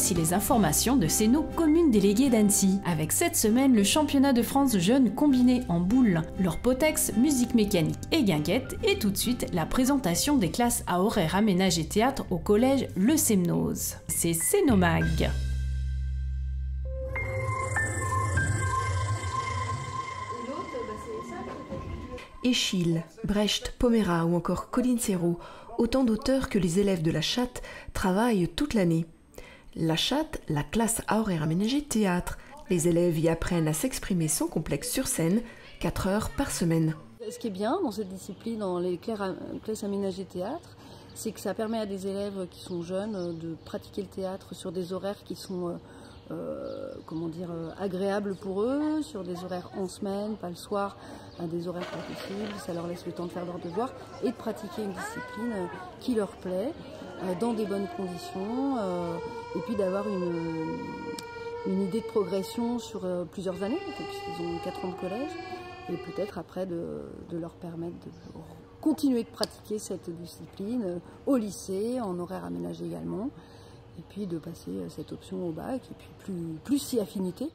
Voici les informations de Séno, commune déléguée d'Annecy. Avec cette semaine, le championnat de France jeunes combiné en boule, leur potex, musique mécanique et guinguette, et tout de suite la présentation des classes à horaires aménagés théâtre au collège Le Semnoz. C'est Sénomag. Eschyle, Brecht, Pomera ou encore Colin Serrault, autant d'auteurs que les élèves de la Chatte travaillent toute l'année. La Chatte, la classe à horaires aménagés théâtre. Les élèves y apprennent à s'exprimer sans complexe sur scène, 4 heures par semaine. Ce qui est bien dans cette discipline, dans les classes aménagées théâtre, c'est que ça permet à des élèves qui sont jeunes de pratiquer le théâtre sur des horaires qui sont agréables pour eux, sur des horaires en semaine, pas le soir, à des horaires pas possibles. Ça leur laisse le temps de faire leurs devoirs et de pratiquer une discipline qui leur plaît, dans des bonnes conditions, et puis d'avoir une idée de progression sur plusieurs années, puisqu'ils ont 4 ans de collège, et peut-être après de leur permettre de continuer de pratiquer cette discipline au lycée, en horaire aménagé également, et puis de passer cette option au bac, et puis plus si affinité.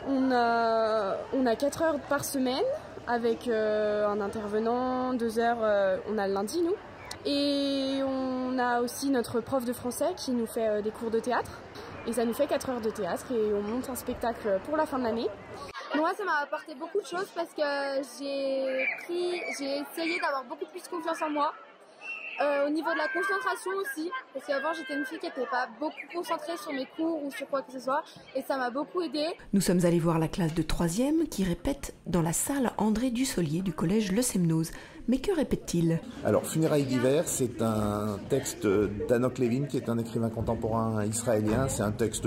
On a 4 heures par semaine, avec un intervenant, 2 heures, on a le lundi nous. Et on a aussi notre prof de français qui nous fait des cours de théâtre. Et ça nous fait 4 heures de théâtre et on monte un spectacle pour la fin de l'année. Moi, ça m'a apporté beaucoup de choses parce que j'ai essayé d'avoir beaucoup plus confiance en moi. Au niveau de la concentration aussi, parce qu'avant j'étais une fille qui n'était pas beaucoup concentrée sur mes cours ou sur quoi que ce soit, et ça m'a beaucoup aidée. Nous sommes allés voir la classe de 3e qui répète dans la salle André Dussolier du collège Le Semnoz. Mais que répète-t-il? Alors, Funérailles d'hiver, c'est un texte d'Hanok Levin, qui est un écrivain contemporain israélien. C'est un texte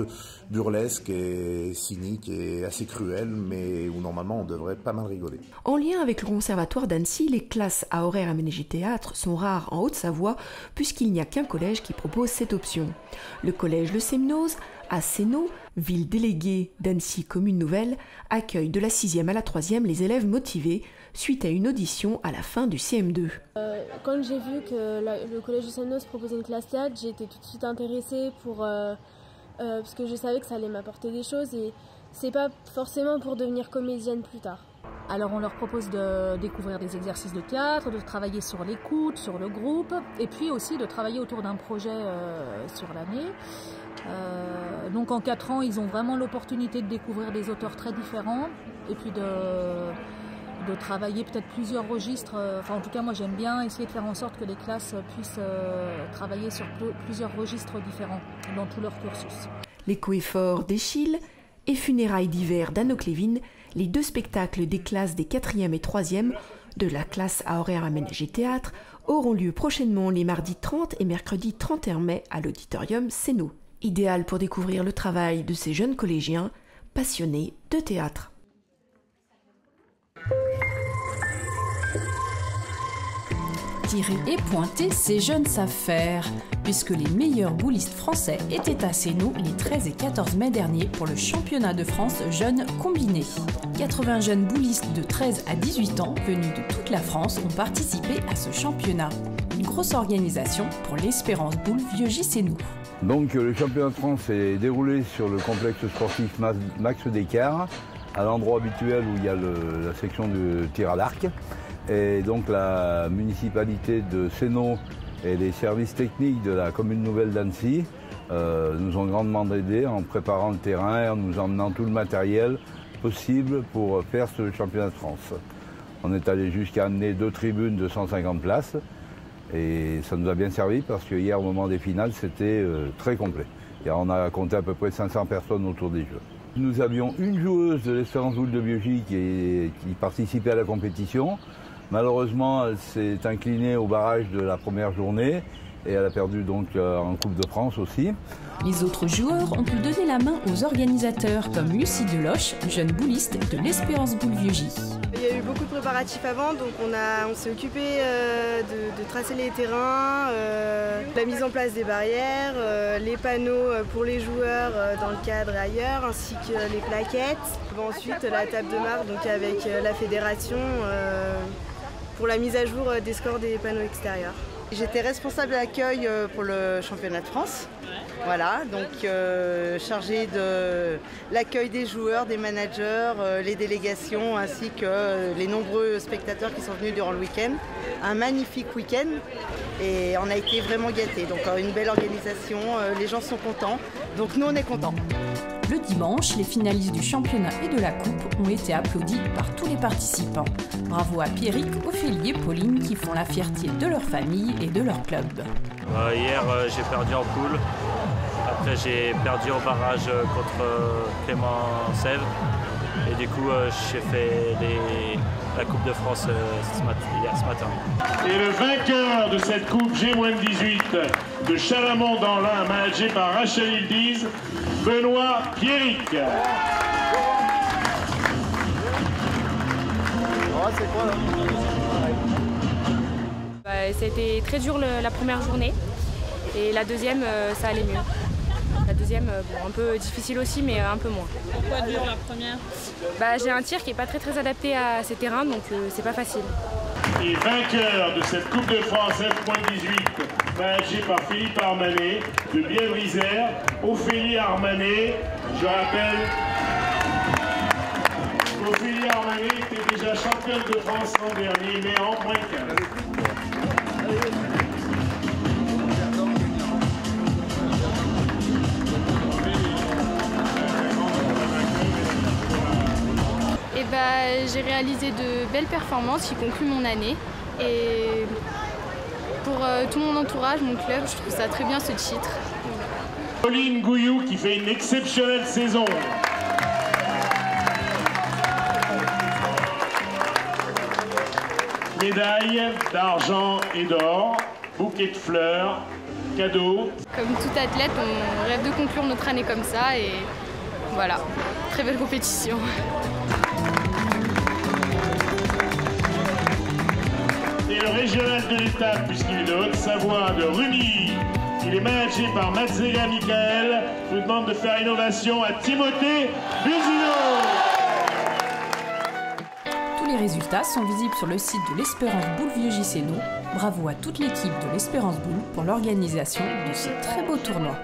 burlesque et cynique et assez cruel, mais où normalement on devrait pas mal rigoler. En lien avec le conservatoire d'Annecy, les classes à horaires aménagés théâtre sont rares en Haute-Savoie, puisqu'il n'y a qu'un collège qui propose cette option. Le collège Le Semnoz, à Séno, ville déléguée d'Annecy Commune Nouvelle, accueille de la 6e à la 3e les élèves motivés suite à une audition à la fin du CM2. Quand j'ai vu que le collège de Semnoz proposait une classe théâtre, j'ai été tout de suite intéressée parce que je savais que ça allait m'apporter des choses et c'est pas forcément pour devenir comédienne plus tard. Alors on leur propose de découvrir des exercices de théâtre, de travailler sur l'écoute, sur le groupe, et puis aussi de travailler autour d'un projet sur l'année. Donc en 4 ans, ils ont vraiment l'opportunité de découvrir des auteurs très différents, et puis de travailler peut-être plusieurs registres. Enfin, en tout cas, moi j'aime bien essayer de faire en sorte que les classes puissent travailler sur plusieurs registres différents dans tout leur cursus. L'écho est fort d'Eschyle et Funérailles d'hiver d'Hanok Levin, les 2 spectacles des classes des 4e et 3e de la classe à horaires aménagés théâtre auront lieu prochainement les mardis 30 et mercredi 31 mai à l'auditorium Séno. Idéal pour découvrir le travail de ces jeunes collégiens passionnés de théâtre. Tirer et pointer, ces jeunes savent faire, puisque les meilleurs boulistes français étaient à Séno les 13 et 14 mai dernier pour le championnat de France jeunes combiné. 80 jeunes boulistes de 13 à 18 ans venus de toute la France ont participé à ce championnat. Une grosse organisation pour l'Espérance Boule Vieux-J-Sénou. Donc le championnat de France est déroulé sur le complexe sportif Max Descartes, à l'endroit habituel où il y a la section de tir à l'arc. Et donc la municipalité de Séno et les services techniques de la commune nouvelle d'Annecy nous ont grandement aidés en préparant le terrain et en nous emmenant tout le matériel possible pour faire ce championnat de France. On est allé jusqu'à amener 2 tribunes de 150 places et ça nous a bien servi parce que hier au moment des finales c'était très complet. Et on a compté à peu près 500 personnes autour des jeux. Nous avions une joueuse de l'Espérance Boule de Biologie qui participait à la compétition. Malheureusement, elle s'est inclinée au barrage de la première journée et elle a perdu donc en Coupe de France aussi. Les autres joueurs ont pu donner la main aux organisateurs, comme Lucie Deloche, jeune bouliste de l'Espérance Boule Vieux-J. Il y a eu beaucoup de préparatifs avant, donc on s'est occupé de tracer les terrains, la mise en place des barrières, les panneaux pour les joueurs dans le cadre et ailleurs, ainsi que les plaquettes. Ensuite, la table de marque donc avec la fédération pour la mise à jour des scores des panneaux extérieurs. J'étais responsable d'accueil pour le championnat de France. Voilà, donc chargée de l'accueil des joueurs, des managers, les délégations ainsi que les nombreux spectateurs qui sont venus durant le week-end. Un magnifique week-end et on a été vraiment gâtés. Donc une belle organisation, les gens sont contents, donc nous on est contents. Le dimanche, les finalistes du championnat et de la coupe ont été applaudis par tous les participants. Bravo à Pierrick, Ophélie et Pauline qui font la fierté de leur famille et de leur club. Hier, j'ai perdu en poule. Après, j'ai perdu au barrage contre Clément Sèvres. Et du coup, j'ai fait la Coupe de France ce matin. Et le vainqueur de cette Coupe G-18 de Chalamont dans l'Ain, managé par Rachel Ildiz, Benoît Pierrick. Ça a été très dur la première journée et la deuxième ça allait mieux. La deuxième bon, un peu difficile aussi mais un peu moins. Pourquoi dur la première? J'ai un tir qui n'est pas très adapté à ces terrains donc c'est pas facile. Et vainqueur de cette Coupe de France F.18 managé par Philippe Armanet de Bièvre-Isère, Ophélie Armanet, je rappelle, Ophélie Armanet était déjà championne de France l'an dernier, mais en moins 15. J'ai réalisé de belles performances qui concluent mon année et pour tout mon entourage, mon club, je trouve ça très bien ce titre. Pauline Gouillou qui fait une exceptionnelle saison. Médaille d'argent et d'or, bouquet de fleurs, cadeaux. Comme tout athlète, on rêve de conclure notre année comme ça et voilà, très belle compétition. Et le régional de l'étape, puisqu'il est de Haute-Savoie, de Rugny, il est managé par Matzega Michael. Je vous demande de faire une ovation à Timothée Buzino. Tous les résultats sont visibles sur le site de l'Espérance Boule Vieux-Giceno. Bravo à toute l'équipe de l'Espérance Boule pour l'organisation de ce très beau tournoi.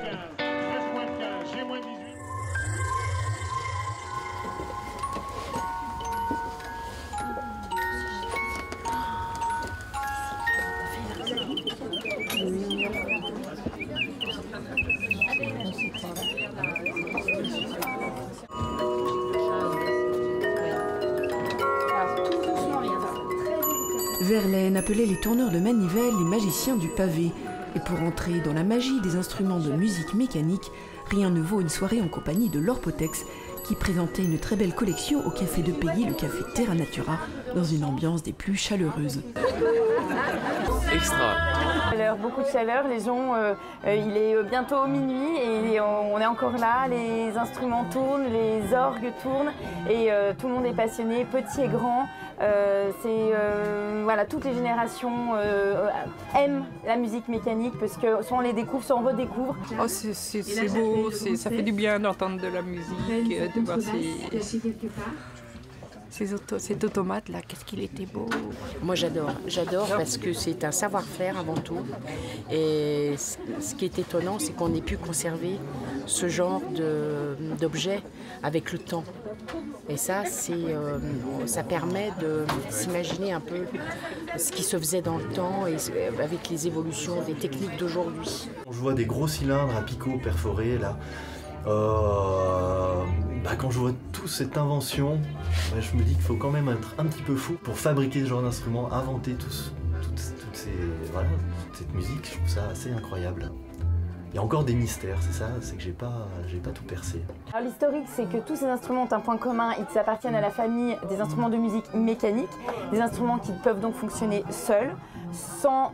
Verlaine appelait les tourneurs de manivelle les magiciens du pavé. Et pour entrer dans la magie des instruments de musique mécanique, rien ne vaut une soirée en compagnie de Laure Potex, qui présentait une très belle collection au café de Pays, le café Terra Natura, dans une ambiance des plus chaleureuses. Extra. Beaucoup de chaleur, les gens, il est bientôt minuit et on est encore là, les instruments tournent, les orgues tournent et tout le monde est passionné, petit et grand. Voilà, toutes les générations aiment la musique mécanique parce que soit on les découvre, soit on redécouvre. Oh, c'est beau, ça fait du bien d'entendre de la musique, de voir cet automate là, qu'est-ce qu'il était beau. Moi j'adore parce que c'est un savoir-faire avant tout. Et ce qui est étonnant, c'est qu'on ait pu conserver ce genre d'objets avec le temps. Et ça, ça permet de s'imaginer un peu ce qui se faisait dans le temps et avec les évolutions des techniques d'aujourd'hui. Je vois des gros cylindres à picots perforés là. Quand je vois toute cette invention, je me dis qu'il faut quand même être un petit peu fou pour fabriquer ce genre d'instrument, inventer toute cette musique. Je trouve ça assez incroyable. Il y a encore des mystères, c'est ça, c'est que j'ai pas tout percé. Alors l'historique, c'est que tous ces instruments ont un point commun, ils appartiennent à la famille des instruments de musique mécanique, des instruments qui peuvent donc fonctionner seuls, sans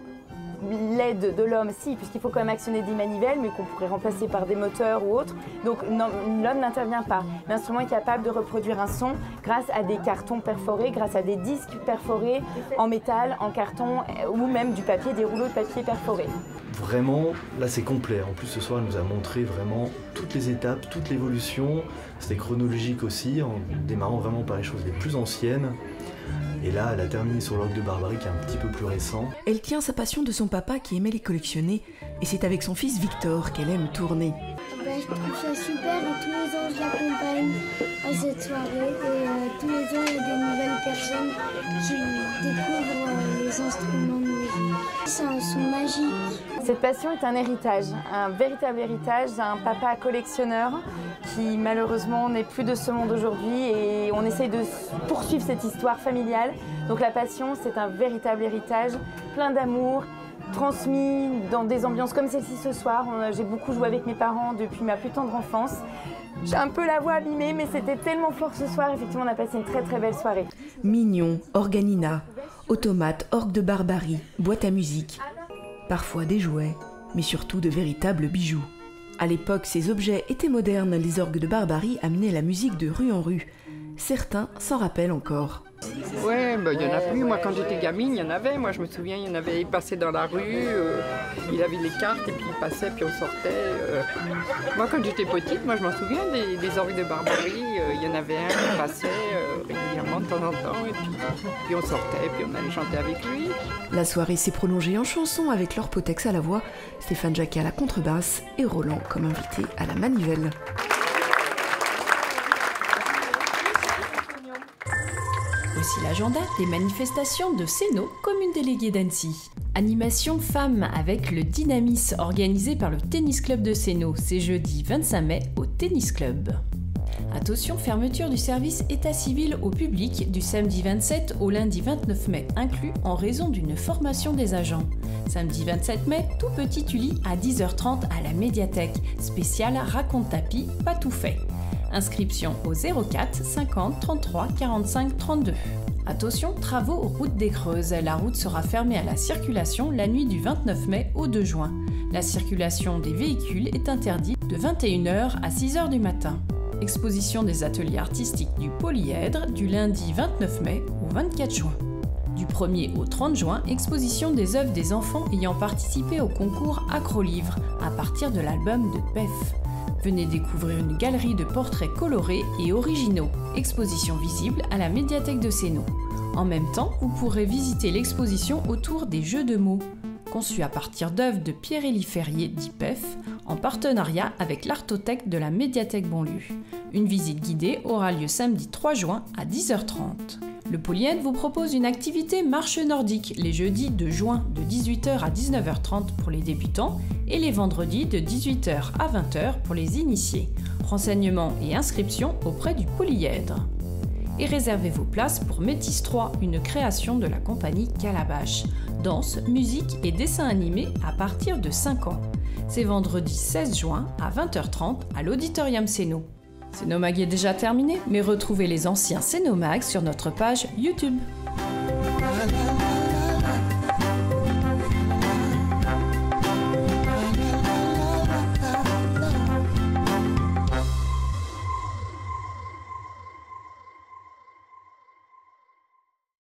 l'aide de l'homme, si, puisqu'il faut quand même actionner des manivelles, mais qu'on pourrait remplacer par des moteurs ou autres. Donc l'homme n'intervient pas. L'instrument est capable de reproduire un son grâce à des cartons perforés, grâce à des disques perforés en métal, en carton ou même du papier, des rouleaux de papier perforés. Vraiment, là c'est complet. En plus ce soir, elle nous a montré vraiment toutes les étapes, toute l'évolution. C'était chronologique aussi, en démarrant vraiment par les choses les plus anciennes. Et là, elle a terminé sur l'Orgue de Barbarie qui est un petit peu plus récent. Elle tient sa passion de son papa qui aimait les collectionner et c'est avec son fils Victor qu'elle aime tourner. Je trouve ça super et tous les ans je l'accompagne à cette soirée et tous les ans il y a des nouvelles personnes qui découvrent les instruments de musique. C'est un son magique. Cette passion est un héritage, un véritable héritage d'un papa collectionneur qui malheureusement n'est plus de ce monde aujourd'hui et on essaye de poursuivre cette histoire familiale. Donc la passion, c'est un véritable héritage, plein d'amour, transmis dans des ambiances comme celle-ci ce soir. J'ai beaucoup joué avec mes parents depuis ma plus tendre enfance. J'ai un peu la voix abîmée, mais c'était tellement fort ce soir. Effectivement, on a passé une très très belle soirée. Mignon, organina, automate, orgue de Barbarie, boîte à musique. Parfois des jouets, mais surtout de véritables bijoux. À l'époque, ces objets étaient modernes. Les orgues de Barbarie amenaient la musique de rue en rue. Certains s'en rappellent encore. Ouais, il y en a plus. Moi, quand j'étais gamine, il y en avait. Moi, je me souviens, il y en avait. Il passait dans la rue, il avait les cartes et puis il passait, puis on sortait. Moi, quand j'étais petite, moi, je m'en souviens des orgues de Barbarie. Il y en avait un qui passait régulièrement de temps en temps et puis on sortait, puis on allait chanter avec lui. La soirée s'est prolongée en chansons avec Laure Potex à la voix, Stéphane Jacquet à la contrebasse et Roland comme invité à la manivelle. Voici l'agenda des manifestations de Sénaux, commune déléguée d'Annecy. Animation femmes avec le Dynamis organisé par le Tennis Club de Sénaux, c'est jeudi 25 mai au Tennis Club. Attention, fermeture du service état civil au public du samedi 27 au lundi 29 mai inclus en raison d'une formation des agents. Samedi 27 mai, tout petit Uli à 10h30 à la médiathèque, spéciale Raconte Tapis, pas tout fait. Inscription au 04 50 33 45 32. Attention, travaux route des Creuses. La route sera fermée à la circulation la nuit du 29 mai au 2 juin. La circulation des véhicules est interdite de 21h à 6h du matin. Exposition des ateliers artistiques du Polyèdre du lundi 29 mai au 24 juin. Du 1er au 30 juin, exposition des œuvres des enfants ayant participé au concours Acrolivre à partir de l'album de PEF. Venez découvrir une galerie de portraits colorés et originaux. Exposition visible à la médiathèque de Sénaux. En même temps, vous pourrez visiter l'exposition autour des jeux de mots, conçue à partir d'œuvres de Pierre-Élie Ferrier d'IPEF, en partenariat avec l'Artothèque de la médiathèque Bonlieu. Une visite guidée aura lieu samedi 3 juin à 10h30. Le Polyèdre vous propose une activité marche nordique les jeudis de juin de 18h à 19h30 pour les débutants et les vendredis de 18h à 20h pour les initiés. Renseignements et inscriptions auprès du Polyèdre. Et réservez vos places pour Métis 3, une création de la compagnie Calabash. Danse, musique et dessin animé à partir de 5 ans. C'est vendredi 16 juin à 20h30 à l'Auditorium Sénaux. Sénomag est déjà terminé, mais retrouvez les anciens Sénomag sur notre page YouTube.